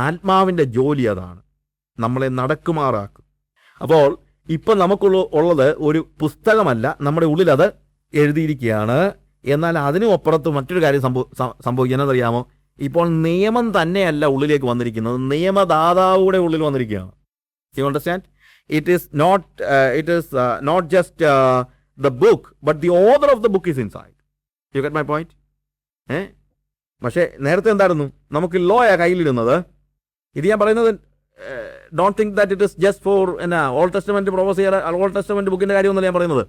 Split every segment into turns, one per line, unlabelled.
ആത്മാവിൻ്റെ ജോലി അതാണ്, നമ്മളെ നടക്കുമാറാക്കും. അപ്പോൾ ഇപ്പം ഉള്ളത് ഒരു പുസ്തകമല്ല, നമ്മുടെ ഉള്ളിൽ അത് എഴുതിയിരിക്കുകയാണ്. എന്നാൽ അതിനും അപ്പുറത്ത് മറ്റൊരു കാര്യം സംഭവിക്കുന്നത് അറിയാമോ? ഇപ്പോൾ നിയമം തന്നെയല്ല ഉള്ളിലേക്ക് വന്നിരിക്കുന്നത്, നിയമദാതാവുടെ ഉള്ളിൽ വന്നിരിക്കുകയാണ്. You understand? It is not just the book, but the author of the book is inside. You get my point? പക്ഷേ നേരത്തെ എന്തായിരുന്നു? നമുക്ക് ലോയാ കയ്യിലിടുന്നത്. ഇത് ഞാൻ പറയുന്നത് don't think that it is just for Old Testament പ്രൊവോസ് ചെയ്യാൻ ഓൾഡ് ടെസ്റ്റമെന്റ് ബുക്കിൻ്റെ കാര്യമൊന്നുമല്ല ഞാൻ പറയുന്നത്.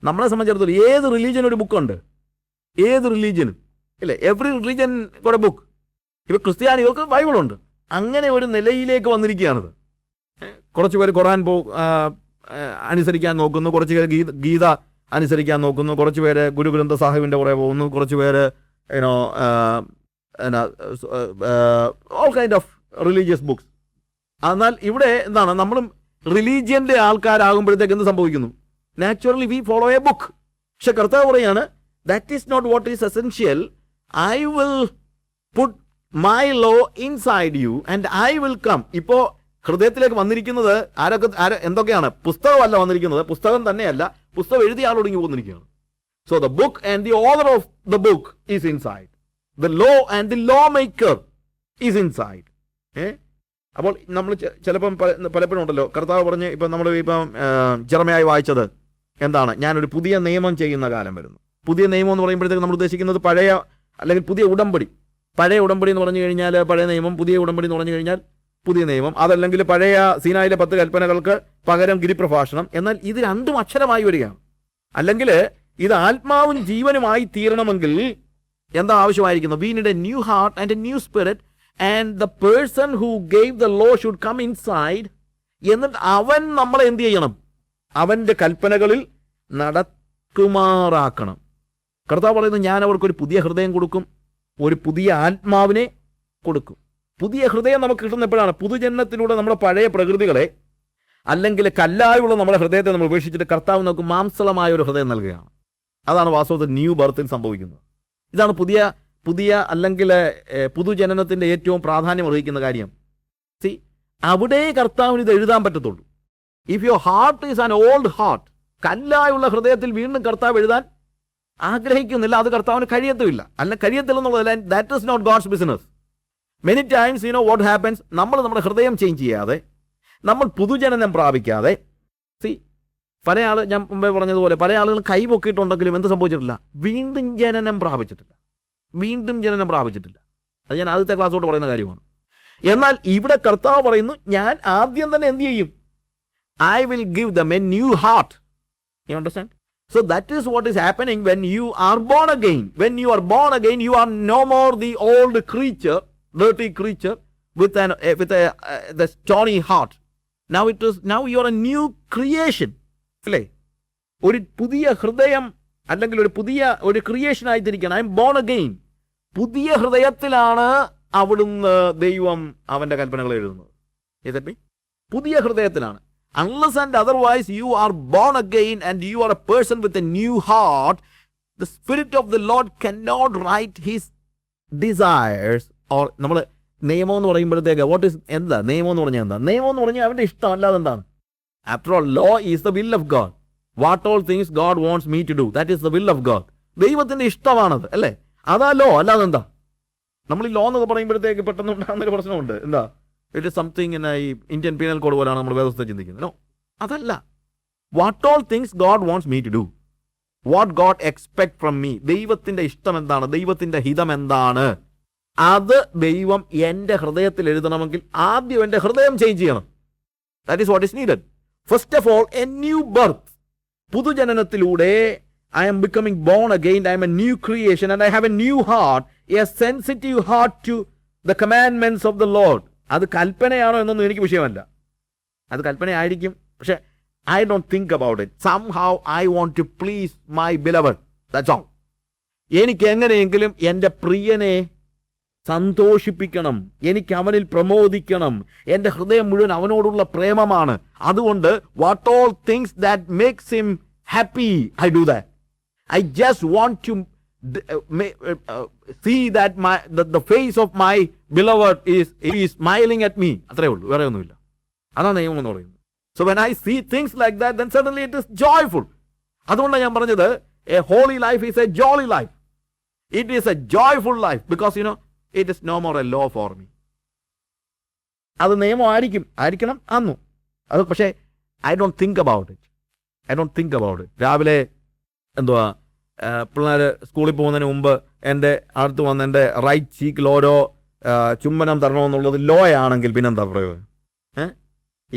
നമ്മളെ സംബന്ധിച്ചിടത്തോളം ഏത് റിലീജിയനും ഒരു ബുക്കുണ്ട്, ഏത് റിലീജിയനും ഇല്ലേ? എവറി റിലീജിയൻ കൂടെ ബുക്ക്. ഇപ്പോൾ ക്രിസ്ത്യാനികൾക്ക് ബൈബിളുണ്ട്. അങ്ങനെ ഒരു നിലയിലേക്ക് വന്നിരിക്കുകയാണിത്. കുറച്ച് പേര് ഖുർആൻ അനുസരിക്കാൻ നോക്കുന്നു, കുറച്ച് പേര് ഗീത അനുസരിക്കാൻ നോക്കുന്നു, കുറച്ച് പേര് ഗുരു ഗ്രന്ഥ സാഹിബിൻ്റെ പുറകെ പോകുന്നു, കുറച്ച് പേര് all kind of religious books. എന്നാൽ ഇവിടെ എന്താണ്, നമ്മളും റിലീജിയൻ്റെ ആൾക്കാരാകുമ്പോഴത്തേക്ക് എന്ത് സംഭവിക്കുന്നു? Naturally we follow a book. പക്ഷെ കർത്താവ് പറയാണ്, that is not what is essential. I will put my law inside you and I will come. ഇപ്പോൾ ഹൃദയത്തിലേക്ക് വന്നിരിക്കുന്നത് എന്തൊക്കെയാണ്? പുസ്തകമല്ല വന്നിരിക്കുന്നത്, പുസ്തകം തന്നെയല്ല, പുസ്തകം എഴുതിയ ആളൊടുങ്ങി പോകുന്നിരിക്കുകയാണ്. So the book and the author of the book is inside. The law and the law maker is inside. അപ്പോൾ നമ്മൾ ചിലപ്പം പലപ്പോഴും ഉണ്ടല്ലോ, കർത്താവ് പറഞ്ഞ് ഇപ്പം നമ്മൾ ജെറമ്യായി വായിച്ചത് എന്താണ്? ഞാനൊരു പുതിയ നിയമം ചെയ്യുന്ന കാലം വരുന്നു. പുതിയ നിയമം എന്ന് പറയുമ്പോഴത്തേക്ക് നമ്മൾ ഉദ്ദേശിക്കുന്നത് പഴയ അല്ലെങ്കിൽ പുതിയ ഉടമ്പടി. പഴയ ഉടമ്പടി എന്ന് പറഞ്ഞു കഴിഞ്ഞാൽ പഴയ നിയമം, പുതിയ ഉടമ്പടി എന്ന് പറഞ്ഞു കഴിഞ്ഞാൽ പുതിയ നിയമം. അതല്ലെങ്കിൽ പഴയ സീനായിലെ 10 കൽപ്പനകൾക്ക് പകരം ഗിരിപ്രഭാഷണം. എന്നാൽ ഇത് രണ്ടും അക്ഷരമായി വരികയാണ്. അല്ലെങ്കിൽ ഇത് ആത്മാവും ജീവനുമായി തീരണമെങ്കിൽ എന്താ ആവശ്യമായിരിക്കുന്നത്? We need a new heart and a new spirit and the person who gave the law should come inside. എന്നിട്ട് അവൻ നമ്മളെ എന്ത് ചെയ്യണം? അവൻ്റെ കൽപ്പനകളിൽ നടക്കുമാറാക്കണം. കർത്താവ് പറയുന്നത്, ഞാൻ അവർക്കൊരു പുതിയ ഹൃദയം കൊടുക്കും, ഒരു പുതിയ ആത്മാവിനെ കൊടുക്കും. പുതിയ ഹൃദയം നമുക്ക് കിട്ടുന്ന എപ്പോഴാണ്? പുതുജന്മത്തിലൂടെ നമ്മുടെ പഴയ പ്രകൃതികളെ അല്ലെങ്കിൽ കല്ലായുള്ള നമ്മുടെ ഹൃദയത്തെ നമ്മൾ ഉപേക്ഷിച്ചിട്ട് കർത്താവ് നമുക്ക് മാംസളമായ ഒരു ഹൃദയം നൽകുകയാണ്. അതാണ് വാസ്തവത്തിൽ ന്യൂ ബർത്തിൽ സംഭവിക്കുന്നത്. ഇതാണ് പുതിയ അല്ലെങ്കിൽ പുതുജനനത്തിൻ്റെ ഏറ്റവും പ്രാധാന്യം അർഹിക്കുന്ന കാര്യം. സി, അവിടെ കർത്താവിന് ഇത് എഴുതാൻ പറ്റത്തുള്ളൂ. If your heart is an old heart, കല്ലായുള്ള ഹൃദയത്തിൽ വീണ്ടും കർത്താവ് എഴുതാൻ ആഗ്രഹിക്കുന്നില്ല. അത് കർത്താവിന് കഴിയത്തുമില്ല. കഴിയത്തില്ലെന്നുള്ളതല്ല. That is not God's business. Many times you know what happens, നമ്മൾ നമ്മുടെ ഹൃദയം ചേഞ്ച് ചെയ്യാതെ, നമ്മൾ പുതുജനനം പ്രാപിക്കാതെ, പല ആൾ, ഞാൻ മുമ്പേ പറഞ്ഞതുപോലെ, പല ആളുകൾ കൈ പൊക്കിയിട്ടുണ്ടെങ്കിലും എന്ത് സംഭവിച്ചിട്ടില്ല? വീണ്ടും ജനനം പ്രാപിച്ചിട്ടില്ല. അത് ഞാൻ ആദ്യത്തെ ക്ലാസ്സോട്ട് പറയുന്ന കാര്യമാണ്. എന്നാൽ ഇവിടെ കർത്താവ് പറയുന്നു, ഞാൻ ആദ്യം തന്നെ എന്ത് ചെയ്യും? I will give them a new heart. You understand? So that is what is happening when you are born again. When you are born again, you are no more the old creature, dirty creature with the stony heart. Now you are a new creation. അല്ലേ? ഒരു പുതിയ ഹൃദയം അല്ലെങ്കിൽ ഒരു creation ആയിട്ടിരിക്കണം. I am born again. പുതിയ ഹൃദയത്തിലാണ് അവിടുന്ന് ദൈവം അവൻ്റെ കൽപ്പനകൾ എഴുതുന്നത്. പുതിയ ഹൃദയത്തിലാണ്. Unless and otherwise you are born again and you are a person with a new heart, the Spirit of the Lord cannot write his desires. Or നമ്മൾ നിയമം എന്ന് പറയുമ്പോഴത്തേക്ക് എന്താ നിയമം എന്ന് പറഞ്ഞാൽ എന്താ? നിയമം എന്ന് പറഞ്ഞാൽ അവൻ്റെ ഇഷ്ടം, അല്ലാതെ എന്താണ്? After all, law is the will of God. What all things God wants me to do, that is the will of God. ദൈവത്തിൻ്റെ ഇഷ്ടമാണത്, അല്ലേ? അതാ ലോ, അല്ലാതെ എന്താ? നമ്മൾ ഈ ലോ എന്നൊക്കെ പറയുമ്പോഴത്തേക്ക് പെട്ടെന്ന് ഉണ്ടാകുന്നൊരു പ്രശ്നമുണ്ട്. എന്താ? ഇറ്റ് ഇസ് സംതിങ് ഈ ഇന്ത്യൻ പീനൽ കോഡ് പോലെയാണ് നമ്മൾ വ്യവസ്ഥ ചിന്തിക്കുന്നത്. നോ, അതല്ല. What all things God wants me to do, what God expect from me. ദൈവത്തിൻ്റെ ഇഷ്ടം എന്താണ്? ദൈവത്തിൻ്റെ ഹിതം എന്താണ്? അത് ദൈവം എൻ്റെ ഹൃദയത്തിൽ എഴുതണമെങ്കിൽ ആദ്യം എൻ്റെ ഹൃദയം ചേഞ്ച് ചെയ്യണം. That is what is needed. First of all, a new birth. പുതുജനനത്തിലൂടെ I am becoming born again. I am a new creation and I have a new heart, a sensitive heart to the commandments of the Lord. അത് കൽപ്പനയാണോ എന്നൊന്നും എനിക്ക് വിഷയമല്ല. അത് കൽപ്പനയായിരിക്കും, പക്ഷെ I don't think about it. Somehow I want to please my beloved. That's all. എനിക്ക് എങ്ങനെയെങ്കിലും എൻ്റെ പ്രിയനെ സന്തോഷിപ്പിക്കണം, എനിക്ക് അവനിൽ പ്രമോദിക്കണം. എൻ്റെ ഹൃദയം മുഴുവൻ അവനോടുള്ള പ്രേമമാണ്. അതുകൊണ്ട് what all things that makes him happy, I do that. I just want to see that the face of my beloved is smiling at me. അത്രേ ഉള്ളൂ, വേറെ ഒന്നുമില്ല. അതാണ് നിയമം എന്ന് പറയുന്നത്. So when I see things like that, then suddenly it is joyful. അതുകൊണ്ടാണ് ഞാൻ പറഞ്ഞത് a holy life is a jolly life. It is a joyful life because it is no more a law for me. അത് നിയമം ആയിരിക്കണം അന്നു. അത് പക്ഷേ I don't think about it. രാവിലെ എന്തുവാ പിള്ളേർ സ്കൂളിൽ പോകുന്നതിന് മുമ്പ് എൻ്റെ അടുത്ത് വന്ന് എൻ്റെ റൈറ്റ് ചീക്കിൽ ഓരോ ചുംബനം തരണമെന്നുള്ളത് ലോ ആണെങ്കിൽ പിന്നെന്താ പ്രയോജനം?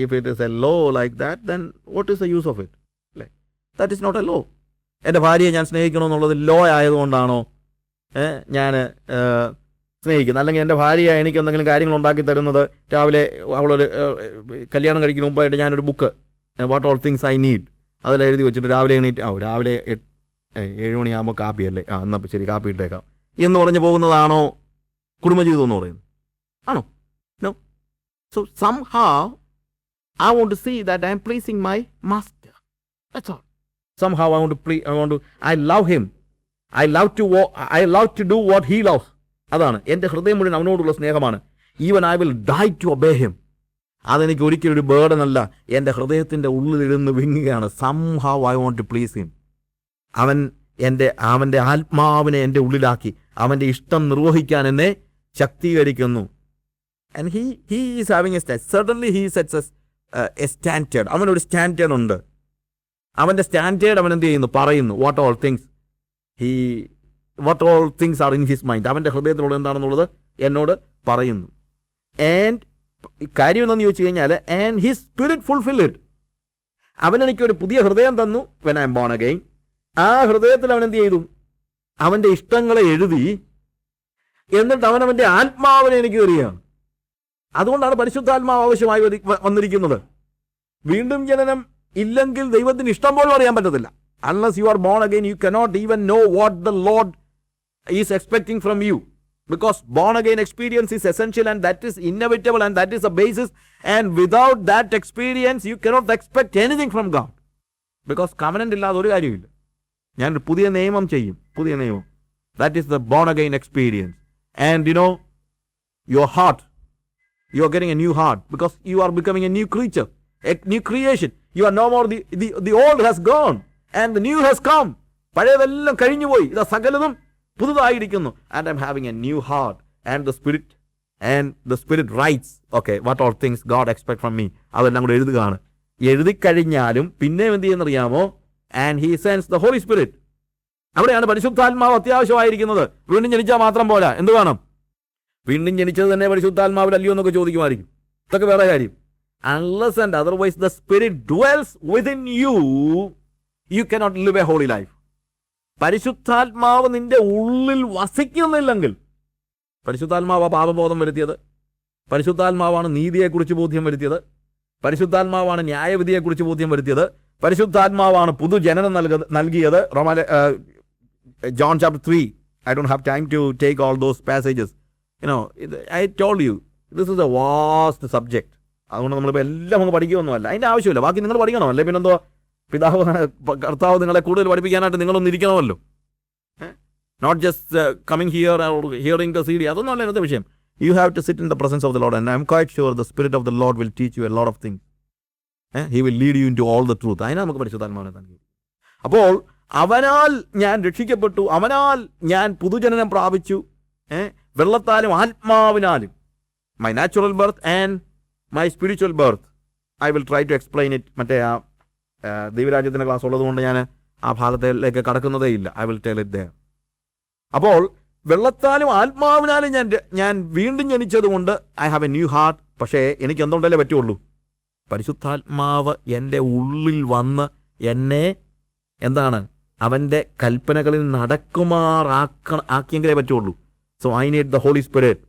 If it is a law like that, then what is the use of it? അല്ലേ, that is not a law. എൻ്റെ ഭാര്യയെ ഞാൻ സ്നേഹിക്കണമെന്നുള്ളത് ലോ ആയതുകൊണ്ടാണോ ഞാൻ സ്നേഹിക്കുന്നത്? അല്ലെങ്കിൽ എൻ്റെ ഭാര്യ എനിക്ക് എന്തെങ്കിലും കാര്യങ്ങൾ ഉണ്ടാക്കി തരുന്നത്, രാവിലെ അവളൊരു കല്യാണം കഴിക്കുന്ന മുമ്പായിട്ട് ഞാനൊരു book what all things I need അതിൽ എഴുതി വെച്ചിട്ട് രാവിലെ രാവിലെ 7 മണിയാകുമ്പോൾ കാപ്പിയല്ലേ, എന്നാൽ ശരി കാപ്പി ഇട്ടേക്കാം എന്ന് പറഞ്ഞ് പോകുന്നതാണോ കുടുംബജീവിതം എന്ന് പറയുന്നത്? ആണോ? No. So somehow I want to see that I am pleasing my master. That's all. Somehow I love him. I love to do what he loves. അതാണ് എൻ്റെ ഹൃദയം മുഴുവൻ അവനോടുള്ള സ്നേഹമാണ്. Even I will die to obey him. അതെനിക്ക് ഒരിക്കലും ഒരു ബേർഡനല്ല, എൻ്റെ ഹൃദയത്തിൻ്റെ ഉള്ളിലിരുന്ന് വിങ്ങുകയാണ്. somehow I want to please him. അവൻ്റെ ആത്മാവിനെ എൻ്റെ ഉള്ളിലാക്കി അവൻ്റെ ഇഷ്ടം നിർവഹിക്കാൻ എന്നെ ശക്തീകരിക്കുന്നു. And he is having a standard. Certainly he sets a standard. അവനൊരു സ്റ്റാൻഡേർഡ് ഉണ്ട്. അവൻ്റെ സ്റ്റാൻഡേർഡ് അവൻ എന്ത് ചെയ്യുന്നു? പറയുന്നു. What all things are in his mind. അവൻ്റെ ഹൃദയത്തിലുള്ള എന്താണെന്നുള്ളത് എന്നോട് പറയുന്നു. ആൻഡ് കാര്യം എന്താണെന്ന് ചോദിച്ചു കഴിഞ്ഞാൽ, ആൻഡ് ഹിസ് സ്പിരിറ്റ് ഫുൾഫിൽഡ്. അവനെനിക്കൊരു പുതിയ ഹൃദയം തന്നു. When I am born again. ആ ഹൃദയത്തിൽ അവൻ എന്ത് ചെയ്തു? അവൻ്റെ ഇഷ്ടങ്ങളെ എഴുതി. എന്നിട്ട് അവൻ്റെ ആത്മാവിനെ എനിക്ക് തരികയാണ്. അതുകൊണ്ടാണ് പരിശുദ്ധാത്മാവ് ആവശ്യമായി വന്നിരിക്കുന്നത്. വീണ്ടും ജനനം ഇല്ലെങ്കിൽ ദൈവത്തിന് ഇഷ്ടം പോലും അറിയാൻ പറ്റത്തില്ല. Unless you are born again, you cannot even know what the Lord is expecting from you. Because born again experience is essential and that is inevitable and that is the basis. And without that experience, you cannot expect anything from God. Because covenant ഇല്ലാതെ ഒരു കാര്യമില്ല. ഞാനൊരു പുതിയ നിയമം ചെയ്യും. പുതിയ നിയമം. That is the born again experience. And your heart, you are getting a new heart because you are becoming a new creature, a new creation. You are no more the old has gone and the new has come. പഴയതെല്ലാം കഴിഞ്ഞു പോയി, ഇതാ സകലതും പുതുതായിരിക്കുന്നു. And I'm having a new heart and the spirit writes, okay, what all things God expect from me. അതെല്ലാം കൂടെ എഴുതുകയാണ്. എഴുതി കഴിഞ്ഞാലും പിന്നെ എന്ത് ചെയ്യുന്നറിയാമോ? And he sends the Holy Spirit. അവിടെയാണ് പരിശുദ്ധാത്മാവ് അത്യാവശ്യമായിരിക്കുന്നത്. വീണ്ടും ജനിച്ചാൽ മാത്രം പോരാ, എന്ത് വേണം? വീണ്ടും ജനിച്ചത് തന്നെ പരിശുദ്ധാത്മാവിൽ അല്ലയോ എന്നൊക്കെ ചോദിക്കുമായിരിക്കും. ഇതൊക്കെ വേറെ കാര്യം. Unless and otherwise the Spirit dwells within you, you cannot live a holy life. പരിശുദ്ധാത്മാവ് നിന്റെ ഉള്ളിൽ വസിക്കുന്നില്ലെങ്കിൽ, പരിശുദ്ധാത്മാവ് പാപബോധം വരുത്തിയത്, പരിശുദ്ധാത്മാവാണ് നീതിയെക്കുറിച്ച് ബോധ്യം വരുത്തിയത്, പരിശുദ്ധാത്മാവാണ് ന്യായവിധിയെക്കുറിച്ച് ബോധ്യം വരുത്തിയത്, പരിശുദ്ധാത്മാവാണ് പുതുജനനം നൽകിയത്. John chapter 3. I don't have time to take all those passages. I told you, this is a vast subject. അതുകൊണ്ട് നമ്മളിപ്പോൾ എല്ലാം നമുക്ക് പഠിക്കുകയൊന്നുമല്ല, അതിൻ്റെ ആവശ്യമില്ല. ബാക്കി നിങ്ങൾ പഠിക്കണോ? അല്ലെ പിന്നെന്തോ കർത്താവ് നിങ്ങളെ കൂടുതൽ പഠിപ്പിക്കാനായിട്ട് നിങ്ങളൊന്ന് ഇരിക്കണമല്ലോ. Not just coming here or hearing the CD. അതൊന്നും അല്ല ഇന്നത്തെ വിഷയം. You have to sit in the presence of the Lord and I am quite sure the Spirit of the Lord will teach you a lot of things. He will lead you into all the truth. അതിനാണ് നമുക്ക് പരിശുദ്ധാത്മാവിനെ നൽകി. അപ്പോൾ അവനാൽ ഞാൻ രക്ഷിക്കപ്പെട്ടു, അവനാൽ ഞാൻ പുതുജനനം പ്രാപിച്ചു, വെള്ളത്താലും ആത്മാവിനാലും. My natural birth and my spiritual birth. I will try to explain it. മറ്റേ ആ ദൈവരാജ്യത്തിൻ്റെ ക്ലാസ് ഉള്ളതുകൊണ്ട് ഞാൻ ആ ഭാഗത്തിലേക്ക് കടക്കുന്നതേ ഇല്ല. I will tell it there. അപ്പോൾ വെള്ളത്താലും ആത്മാവിനാലും ഞാൻ വീണ്ടും ജനിച്ചതുകൊണ്ട് I have a new heart. പക്ഷേ എനിക്ക് എന്തുകൊണ്ടല്ലേ പറ്റുള്ളൂ? പരിശുദ്ധാത്മാവ് എൻ്റെ ഉള്ളിൽ വന്ന് എന്നെ അവൻ്റെ കൽപ്പനകളിൽ ആക്കിയെങ്കിലേ പറ്റുള്ളൂ. So I need the Holy Spirit.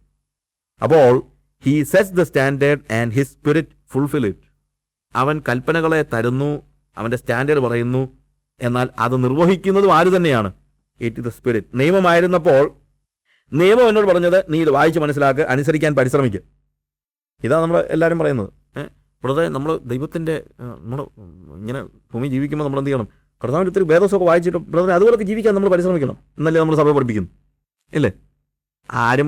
അപ്പോൾ he sets the standard and his spirit fulfil it. അവൻ കൽപ്പനകളെ തരുന്നു, അവൻ്റെ സ്റ്റാൻഡേർഡ് പറയുന്നു, എന്നാൽ അത് നിർവഹിക്കുന്നതും ആര് തന്നെയാണ്? It is the spirit. നിയമമായിരുന്നപ്പോൾ നിയമം എന്നോട് പറഞ്ഞത് നീ ഇത് വായിച്ച് മനസ്സിലാക്കുക, അനുസരിക്കാൻ പരിശ്രമിക്കുക. ഇതാണ് നമ്മൾ എല്ലാവരും പറയുന്നത്. ഇവിടെ നമ്മൾ ദൈവത്തിൻ്റെ നമ്മൾ ഇങ്ങനെ ഭൂമി ജീവിക്കുമ്പോൾ നമ്മൾ എന്ത് ചെയ്യണം? കർത്താവിൻ്റെ ഒത്തിരി വേദസമൊക്കെ വായിച്ചിട്ട് ബ്രദർ അതുപോലൊക്കെ ജീവിക്കാൻ നമ്മൾ പരിശ്രമിക്കണം എന്നല്ലേ നമ്മൾ സഭ പഠിപ്പിക്കുന്നു ഇല്ലേ? ആര്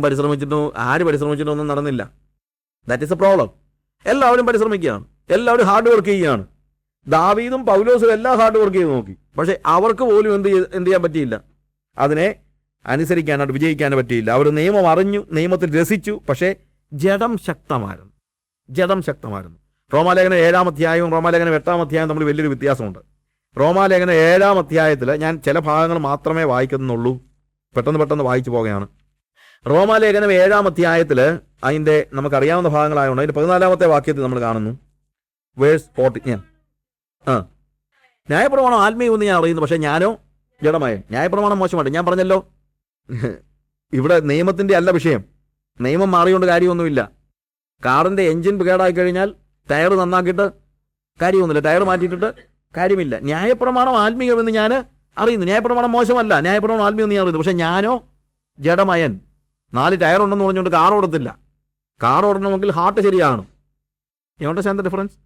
പരിശ്രമിച്ചിട്ടോ ഒന്നും നടന്നില്ല. That is A problem. എല്ലാവരും പരിശ്രമിക്കുകയാണ്, എല്ലാവരും ഹാർഡ് വർക്ക് ചെയ്യുകയാണ്. ദാവീദും പൗലോസും എല്ലാം ഹാർഡ് വർക്ക് ചെയ്ത് നോക്കി, പക്ഷേ അവർക്ക് പോലും എന്ത് ചെയ്യാൻ പറ്റിയില്ല, അതിനെ അനുസരിക്കാനായിട്ട് വിജയിക്കാനും പറ്റിയില്ല. അവർ നിയമം അറിഞ്ഞു, നിയമത്തിൽ രസിച്ചു, പക്ഷേ ജഡം ശക്തമായിരുന്നു. റോമാലേഖനം 7-ാം അധ്യായവും റോമാലേഖനം 8-ാം അധ്യായവും തമ്മിൽ വലിയൊരു വ്യത്യാസമുണ്ട്. റോമാലേഖനം 7-ാം അധ്യായത്തിൽ ഞാൻ ചില ഭാഗങ്ങൾ മാത്രമേ വായിക്കുന്നുള്ളൂ, പെട്ടെന്ന് വായിച്ചു പോകുകയാണ്. റോമാലേഖനം 7-ാം അധ്യായത്തിൽ അതിൻ്റെ നമുക്കറിയാവുന്ന ഭാഗങ്ങളായതുകൊണ്ട് അതിൻ്റെ 14-ാമത്തെ വാക്യത്തിൽ നമ്മൾ കാണുന്നു, വേഴ്സ് 40. ന്യായപ്രമാണം ആത്മീയമെന്ന് ഞാൻ അറിയുന്നു, പക്ഷേ ഞാനോ ജഡമായ. ന്യായപ്രമാണം മോശമായിട്ട് ഞാൻ പറഞ്ഞല്ലോ. ഇവിടെ നിയമത്തിൻ്റെ അല്ല വിഷയം. നിയമം മാറിയോണ്ട് കാര്യമൊന്നുമില്ല. കാറിൻ്റെ എൻജിൻ കേടായി കഴിഞ്ഞാൽ ടയർ നന്നാക്കിയിട്ട് കാര്യമൊന്നുമില്ല, ടയർ മാറ്റിയിട്ടിട്ട് കാര്യമില്ല. ന്യായപ്രമാണം ആത്മീയമെന്ന് ഞാൻ അറിയുന്നു, ന്യായപ്രമാണം മോശമല്ല, ന്യായപ്രമാണം ആത്മീയമെന്ന് ഞാൻ അറിയുന്നു, പക്ഷേ ഞാനോ ജഡമയൻ. 4 ടയർ ഉണ്ടെന്ന് പറഞ്ഞുകൊണ്ട് കാർ ഓടത്തില്ല. കാർ ഓടണമെങ്കിൽ ഹാർട്ട് ശരിയാണ്. You understand the difference?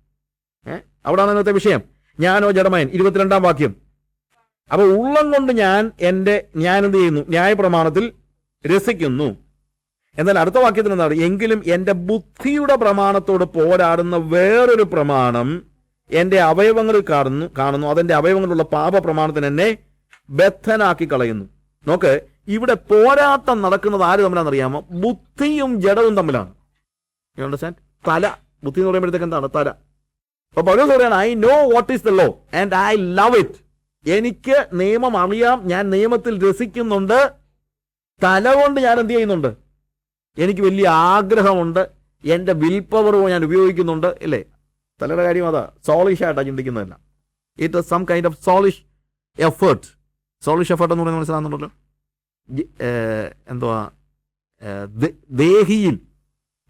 അവിടെയാണ് ഇന്നത്തെ വിഷയം. ഞാനോ ജഡമയൻ. 22-ാം വാക്യം. അപ്പോൾ ഉള്ളം കൊണ്ട് ഞാൻ എന്ത് ചെയ്യുന്നു? ന്യായപ്രമാണത്തിൽ രസിക്കുന്നു. എന്നാൽ അടുത്ത വാക്യത്തിൽ എന്താണ്? എങ്കിലും എൻ്റെ ബുദ്ധിയുടെ പ്രമാണത്തോട് പോരാടുന്ന വേറൊരു പ്രമാണം എൻ്റെ അവയവങ്ങളിൽ കാണുന്നു. അതെൻ്റെ അവയവങ്ങളിലുള്ള പാപ പ്രമാണത്തിന് എന്നെ ബദ്ധനാക്കി കളയുന്നു. നോക്ക്, ഇവിടെ പോരാട്ടം നടക്കുന്നത് ആര് തമ്മിലാണെന്നറിയാമോ? ബുദ്ധിയും ജഡവും തമ്മിലാണ്. You understand? തല. ബുദ്ധി എന്ന് പറയുമ്പോഴത്തേക്ക് എന്താണ്? തല. അപ്പൊ പൗലോസ് പറയാണ്, I know what is the law and I love it. എനിക്ക് നിയമം അറിയാം, ഞാൻ നിയമത്തിൽ രസിക്കുന്നുണ്ട്. തല കൊണ്ട് ഞാൻ എന്ത് ചെയ്യുന്നുണ്ട്? എനിക്ക് വലിയ ആഗ്രഹമുണ്ട്, എൻ്റെ വിൽ പവർ ഞാൻ ഉപയോഗിക്കുന്നുണ്ട്. ഇല്ലേ? തലയുടെ കാര്യം അതാ, സോളിഷ് ആയിട്ടാണ് ചിന്തിക്കുന്നതല്ല. It some kind of soulish effort. Soulish effort എന്ന് പറയുന്നത് മനസ്സിലാകുന്നുണ്ടല്ലോ. എന്തുവാ? ദേഹിയിൽ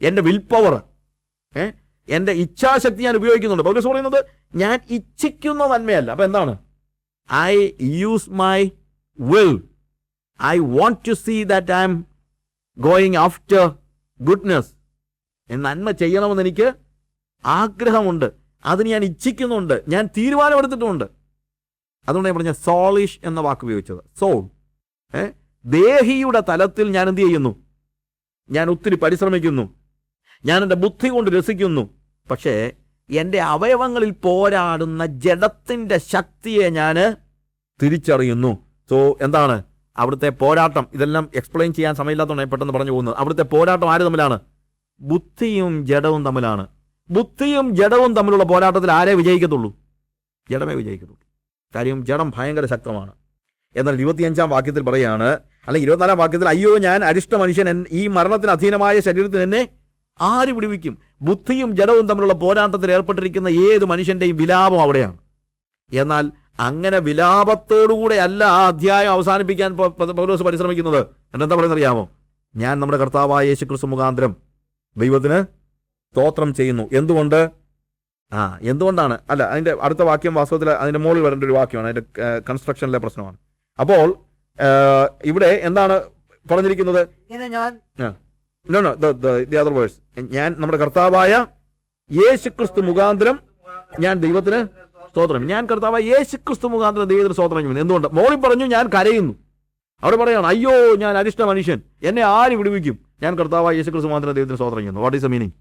എൻ്റെ വിൽ പവർ, എൻ്റെ ഇച്ഛാശക്തി ഞാൻ ഉപയോഗിക്കുന്നുണ്ട്. പൗലോസ് പറയുന്നത് ഞാൻ ഇച്ഛിക്കുന്ന നന്മയല്ല. അപ്പൊ എന്താണ്? I use my will. I want to see that I am going after goodness. നന്മ ചെയ്യണമെന്ന് എനിക്ക് ആഗ്രഹമുണ്ട്, അതിന് ഞാൻ ഇച്ഛിക്കുന്നുണ്ട്, ഞാൻ തീരുമാനമെടുത്തിട്ടുമുണ്ട്. അതുകൊണ്ട് ഞാൻ പറഞ്ഞ സോളിഷ് എന്ന വാക്ക് ഉപയോഗിച്ചത്. സോൾ. ദേഹിയുടെ തലത്തിൽ ഞാൻ എന്ത് ചെയ്യുന്നു? ഞാൻ ഒത്തിരി പരിശ്രമിക്കുന്നു, ഞാൻ എൻ്റെ ബുദ്ധി കൊണ്ട് രസിക്കുന്നു. പക്ഷേ എൻ്റെ അവയവങ്ങളിൽ പോരാടുന്ന ജഡത്തിൻ്റെ ശക്തിയെ ഞാൻ തിരിച്ചറിയുന്നു. സോ എന്താണ് അവിടുത്തെ പോരാട്ടം? ഇതെല്ലാം എക്സ്പ്ലെയിൻ ചെയ്യാൻ സമയമില്ലാത്തതുകൊണ്ട് ഞാൻ പെട്ടെന്ന് പറഞ്ഞു പോകുന്നത്. അവിടുത്തെ പോരാട്ടം ആര് തമ്മിലാണ്? ബുദ്ധിയും ജഡവും തമ്മിലാണ്. ബുദ്ധിയും ജഡവും തമ്മിലുള്ള പോരാട്ടത്തിൽ ആരേ വിജയിക്കത്തുള്ളൂ? ജഡമേ വിജയിക്കത്തുള്ളൂ. കാര്യം ജഡം ഭയങ്കര ശക്തമാണ്. എന്നാൽ 25-ാം വാക്യത്തിൽ പറയാണ്, അല്ലെങ്കിൽ 24-ാം വാക്യത്തിൽ, അയ്യോ ഞാൻ അരിഷ്ട മനുഷ്യൻ, ഈ മരണത്തിന് അധീനമായ ശരീരത്തിൽ എന്നെ ആര് വിടുവിക്കും? ബുദ്ധിയും ജഡവും തമ്മിലുള്ള പോരാട്ടത്തിൽ ഏർപ്പെട്ടിരിക്കുന്ന ഏത് മനുഷ്യൻ്റെയും വിലാപം അവിടെയാണ്. എന്നാൽ അങ്ങനെ വിലാപത്തോടുകൂടെ അല്ല ആ അധ്യായം അവസാനിപ്പിക്കാൻ പൗലോസ് പരിശ്രമിക്കുന്നത്. എന്താ പറയുന്നറിയാമോ? ഞാൻ നമ്മുടെ കർത്താവായ യേശുക്രിസ്തു മുഖാന്തരം ദൈവത്തിന് സ്തോത്രം ചെയ്യുന്നു. എന്തുകൊണ്ടാണ്? അല്ല, അതിൻ്റെ അടുത്ത വാക്യം വാസ്തവത്തിൽ അതിൻ്റെ മുകളിൽ വരേണ്ട ഒരു വാക്യമാണ്, അതിൻ്റെ കൺസ്ട്രക്ഷനിലെ പ്രശ്നമാണ്. അപ്പോൾ ഇവിടെ എന്താണ് പറഞ്ഞിരിക്കുന്നത്? ഞാൻ നമ്മുടെ കർത്താവായ യേശുക്രിസ്തു മുഖാന്തരം ഞാൻ ദൈവത്തിന് സ്തോത്രം. ഞാൻ കർത്താവായ യേശുക്രിസ്തു മുഖാന്തരം ദൈവത്തിന് സ്തോത്രം ചെയ്യുന്നു. എന്തുകൊണ്ട്? മോളിൽ പറഞ്ഞു ഞാൻ കരയുന്നു. അവിടെ പറയാണ്, അയ്യോ ഞാൻ അരിഷ്ട മനുഷ്യൻ, എന്നെ ആര് വിടുവിക്കും? ഞാൻ കർത്താവായ യേശുക്രിസ്തു മുഖാന്തരം ദൈവത്തിന് സ്തോത്രം ചെയ്യുന്നു. What is the meaning?